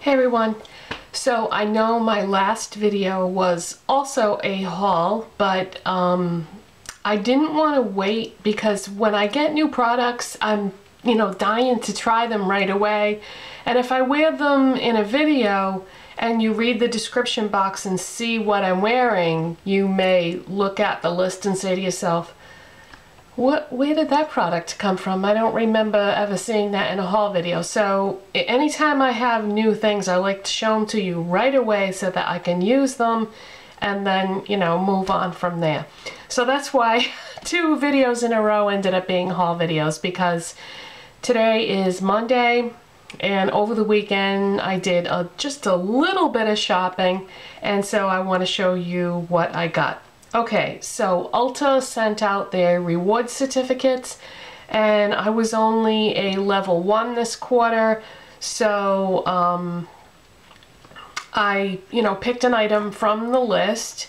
Hey everyone, so I know my last video was also a haul, but I didn't want to wait because when I get new products, I'm dying to try them right away. And if I wear them in a video and you read the description box and see what I'm wearing, you may look at the list and say to yourself, where did that product come from? I don't remember ever seeing that in a haul video. So anytime I have new things, I like to show them to you right away so that I can use them and then, move on from there. So that's why 2 videos in a row ended up being haul videos, because today is Monday and over the weekend I did just a little bit of shopping, and so I want to show you what I got. Okay, so Ulta sent out their reward certificates, and I was only a level 1 this quarter, so I picked an item from the list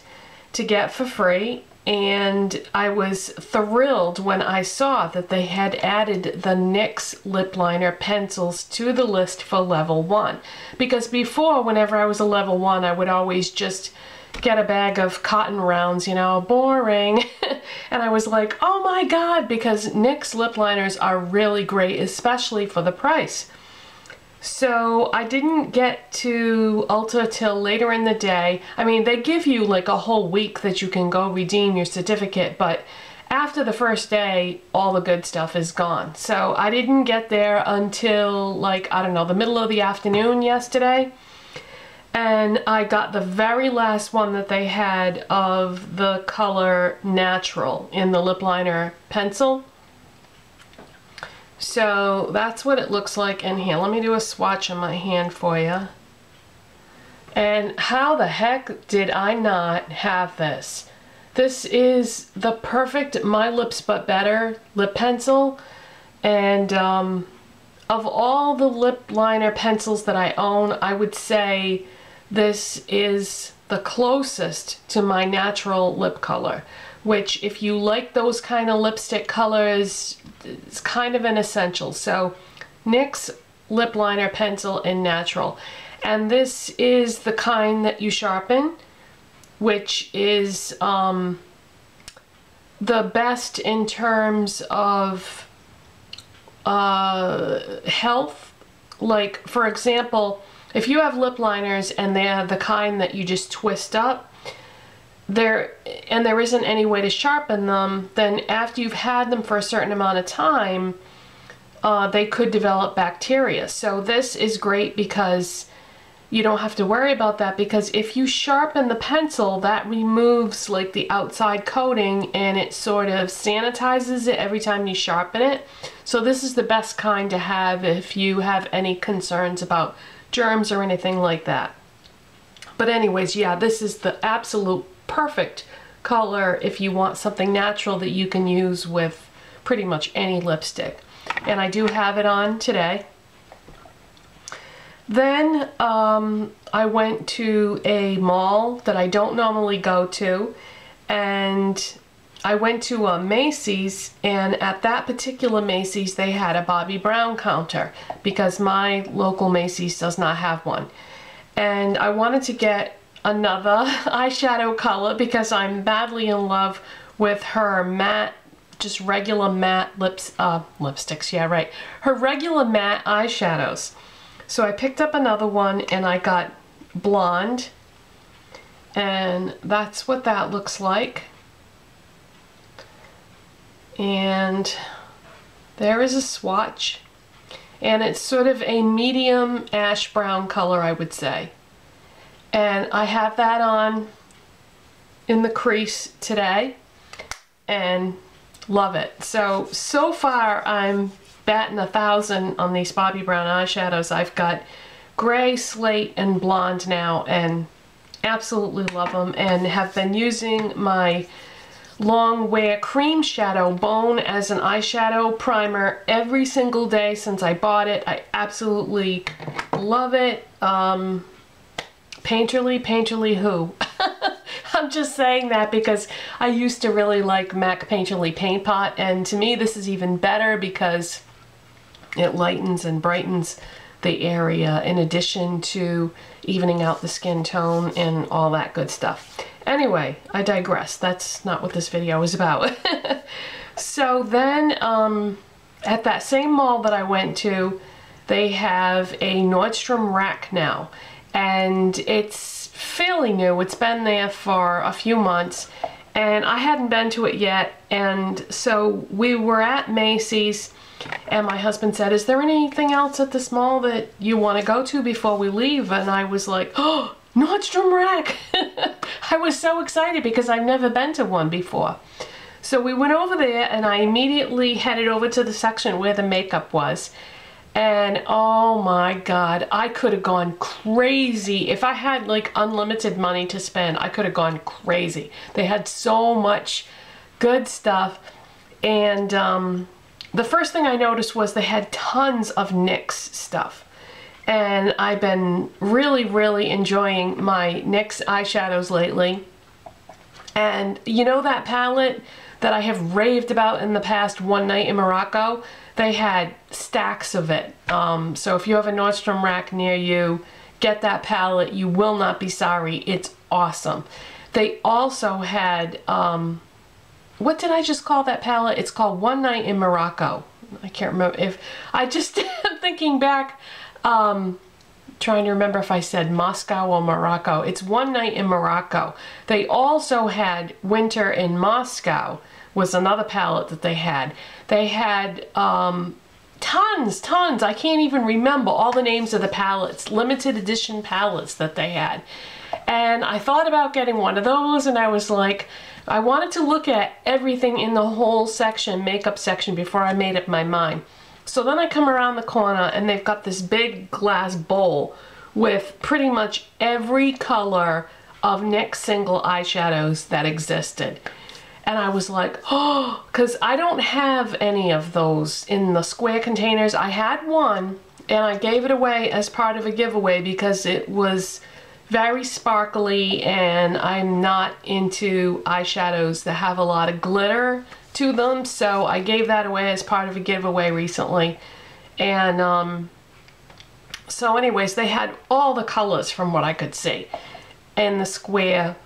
to get for free, and I was thrilled when I saw that they had added the NYX lip liner pencils to the list for level 1, because before, whenever I was a level 1, I would always just get a bag of cotton rounds, boring. And I was like, oh my god, because NYX lip liners are really great, especially for the price. So I didn't get to Ulta till later in the day. I mean, they give you like a whole week that you can go redeem your certificate, but after the first day, all the good stuff is gone. So I didn't get there until like, I don't know, the middle of the afternoon yesterday. And I got the very last one that they had of the color Natural in the lip liner pencil. So that's what it looks like in here. Let me do a swatch on my hand for you. And how the heck did I not have this? This is the perfect My Lips But Better lip pencil. And of all the lip liner pencils that I own, I would say this is the closest to my natural lip color, which if you like those kind of lipstick colors, it's kind of an essential. So NYX lip liner pencil in Natural. And this is the kind that you sharpen, which is the best in terms of health. Like, for example, if you have lip liners and they're the kind that you just twist up, there isn't any way to sharpen them, then after you've had them for a certain amount of time, they could develop bacteria. So this is great because you don't have to worry about that, because if you sharpen the pencil, that removes like the outside coating and it sort of sanitizes it every time you sharpen it. So this is the best kind to have if you have any concerns about germs or anything like that. But anyways, yeah, this is the absolute perfect color if you want something natural that you can use with pretty much any lipstick. And I do have it on today. Then I went to a mall that I don't normally go to, and I went to a Macy's, and at that particular Macy's they had a Bobbi Brown counter because my local Macy's does not have one. And I wanted to get another eyeshadow color because I'm madly in love with her matte, just regular matte lipsticks, yeah right, her regular matte eyeshadows. So I picked up another one and I got Blonde, and that's what that looks like. And there is a swatch, and it's sort of a medium ash brown color, I would say. And I have that on in the crease today and love it. So far I'm batting 1,000 on these Bobbi Brown eyeshadows. I've got gray, slate, and blonde now, and absolutely love them, and have been using my Long Wear Cream Shadow Bone as an eyeshadow primer every single day since I bought it. I absolutely love it. Painterly who? I'm just saying that because I used to really like MAC Painterly Paint Pot, and to me this is even better because it lightens and brightens the area, in addition to evening out the skin tone and all that good stuff. Anyway, I digress. That's not what this video is about. So then at that same mall that I went to, they have a Nordstrom Rack now, and it's fairly new. It's been there for a few months, and I hadn't been to it yet. And so we were at Macy's, and my husband said, "Is there anything else at this mall that you want to go to before we leave?" And I was like, "Oh, Nordstrom Rack!" I was so excited because I've never been to one before. So we went over there, and I immediately headed over to the section where the makeup was. And oh my God, I could have gone crazy. If I had like unlimited money to spend, I could have gone crazy. They had so much good stuff. And the first thing I noticed was they had tons of NYX stuff. And I've been really enjoying my NYX eyeshadows lately. And you know that palette that I have raved about in the past, One Night in Morocco? They had stacks of it. So if you have a Nordstrom Rack near you, get that palette. You will not be sorry. It's awesome. They also had, what did I just call that palette? It's called One Night in Morocco. I can't remember if, I just thinking back, trying to remember if I said Moscow or Morocco. It's One Night in Morocco. They also had Winter in Moscow, was another palette that they had. They had tons. I can't even remember all the names of the palettes, limited edition palettes that they had. And I thought about getting one of those, and I was like, I wanted to look at everything in the whole section, makeup section, before I made up my mind. So then I come around the corner, and they've got this big glass bowl with pretty much every color of NYX single eyeshadows that existed. And I was like, oh, because I don't have any of those in the square containers. I had one, and I gave it away as part of a giveaway because it was very sparkly, and I'm not into eyeshadows that have a lot of glitter to them. So I gave that away as part of a giveaway recently. And so anyways, they had all the colors from what I could see in the square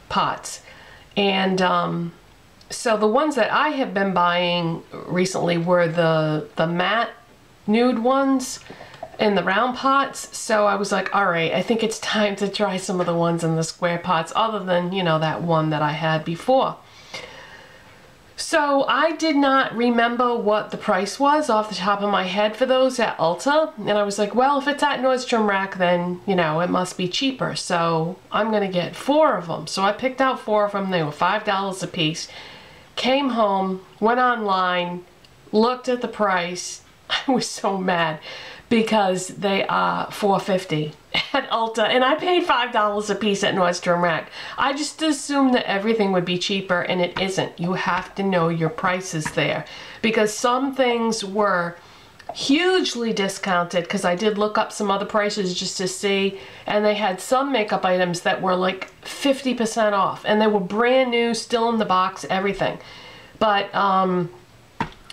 pots. And so the ones that I have been buying recently were the matte nude ones in the round pots. So I was like, all right, I think it's time to try some of the ones in the square pots, other than, you know, that one that I had before. So I did not remember what the price was off the top of my head for those at Ulta. And I was like, well, if it's at Nordstrom Rack, then, you know, it must be cheaper. So I'm going to get 4 of them. So I picked out 4 of them. They were $5 a piece. Came home, went online, looked at the price. I was so mad because they are $4.50 at Ulta, and I paid $5 a piece at Nordstrom Rack. I just assumed that everything would be cheaper, and it isn't. You have to know your prices there, because some things were hugely discounted, because I did look up some other prices just to see, and they had some makeup items that were like 50% off, and they were brand new, still in the box, everything. But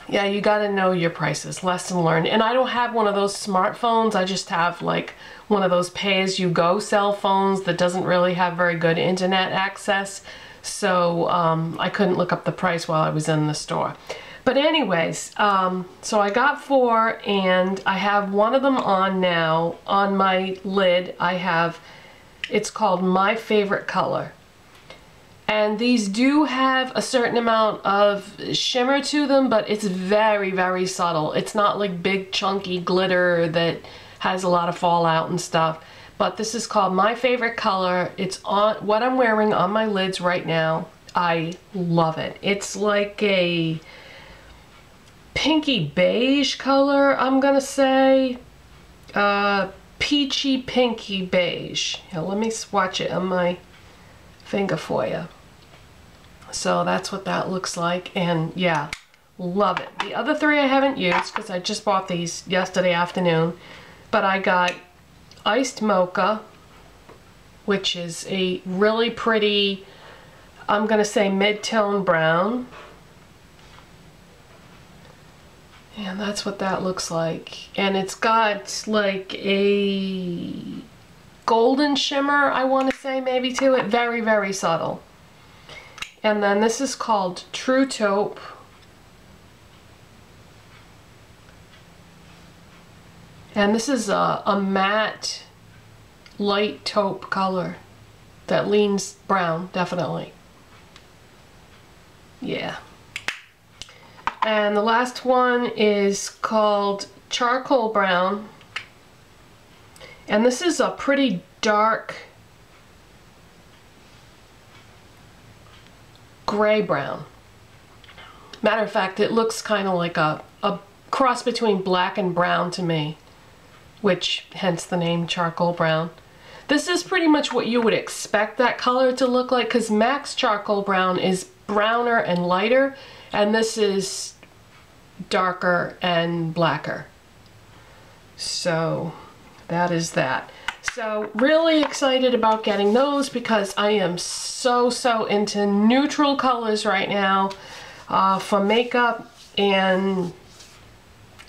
yeah, you gotta know your prices. Lesson learned. And I don't have one of those smartphones. I just have like one of those pay-as-you-go cell phones that doesn't really have very good internet access. So I couldn't look up the price while I was in the store. But anyways, so I got 4, and I have one of them on now. On my lid, I have, it's called My Favorite Color. And these do have a certain amount of shimmer to them, but it's very subtle. It's not like big chunky glitter that has a lot of fallout and stuff. But this is called My Favorite Color. It's on what I'm wearing on my lids right now. I love it. It's like a pinky beige color, I'm gonna say. Peachy pinky beige. Here, let me swatch it on my finger for you. So that's what that looks like, and yeah, love it. The other 3 I haven't used because I just bought these yesterday afternoon, but I got Iced Mocha, which is a really pretty, I'm gonna say mid-tone brown. And that's what that looks like. And it's got like a golden shimmer, I want to say, maybe to it. Very, very subtle. And then this is called True Taupe. And this is a matte, light taupe color that leans brown, definitely. Yeah. And the last one is called Charcoal Brown. And this is a pretty dark gray brown. Matter of fact, it looks kind of like a cross between black and brown to me, which hence the name Charcoal Brown. This is pretty much what you would expect that color to look like, because MAC's Charcoal Brown is browner and lighter, and this is darker and blacker. So that is that. So really excited about getting those because I am so into neutral colors right now for makeup, and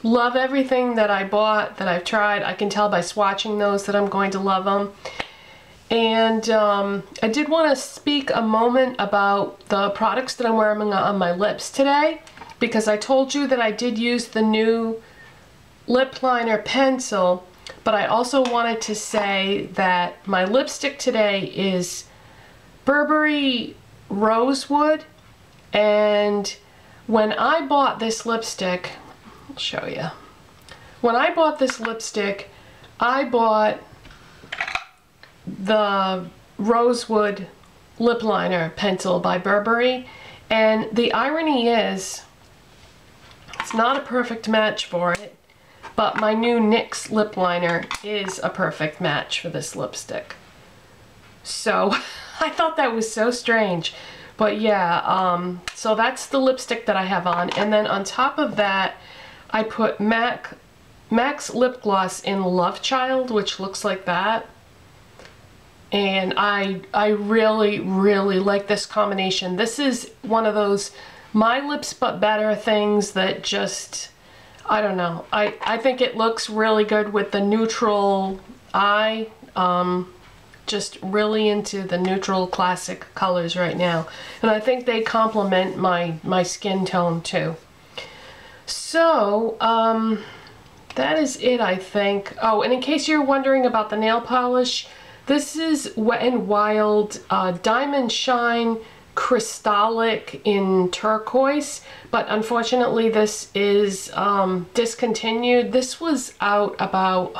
love everything that I bought, that I've tried. I can tell by swatching those that I'm going to love them. And I did want to speak a moment about the products that I'm wearing on my lips today, because I told you that I did use the new lip liner pencil, but I also wanted to say that my lipstick today is Burberry Rosewood. And when I bought this lipstick, I'll show you. When I bought this lipstick, I bought the Rosewood lip liner pencil by Burberry, and the irony is it's not a perfect match for it, but my new NYX lip liner is a perfect match for this lipstick. So I thought that was so strange. But yeah, so that's the lipstick that I have on, and then on top of that I put MAC's lip gloss in Lovechild, which looks like that. And I really like this combination. This is one of those my lips but better things that just, I don't know. I think it looks really good with the neutral eye. Just really into the neutral classic colors right now. And I think they complement my skin tone too. So, that is it, I think. Oh, and in case you're wondering about the nail polish, this is Wet n Wild Diamond Shine Crystalic in Turquoise, but unfortunately this is discontinued. This was out about,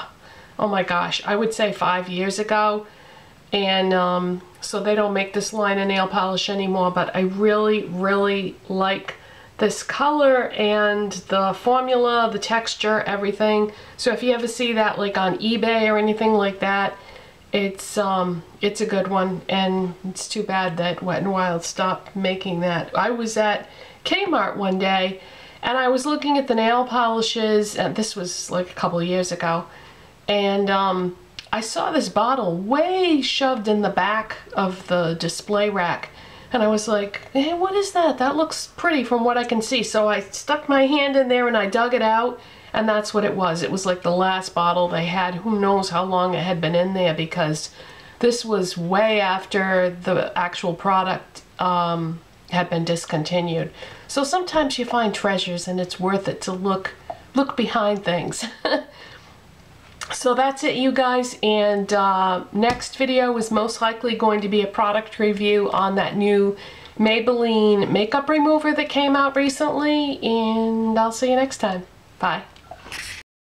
oh my gosh, I would say 5 years ago, and so they don't make this line of nail polish anymore, but I really like this color and the formula, the texture, everything. So if you ever see that like on eBay or anything like that, it's a good one, and it's too bad that Wet n Wild stopped making that. I was at Kmart one day and I was looking at the nail polishes, and this was like a couple of years ago, and I saw this bottle way shoved in the back of the display rack, and I was like, hey, what is that? That looks pretty from what I can see. So I stuck my hand in there and I dug it out, and that's what it was. It was like the last bottle they had. Who knows how long it had been in there, because this was way after the actual product had been discontinued. So sometimes you find treasures and it's worth it to look behind things. So that's it, you guys, and next video is most likely going to be a product review on that new Maybelline makeup remover that came out recently, and I'll see you next time. Bye.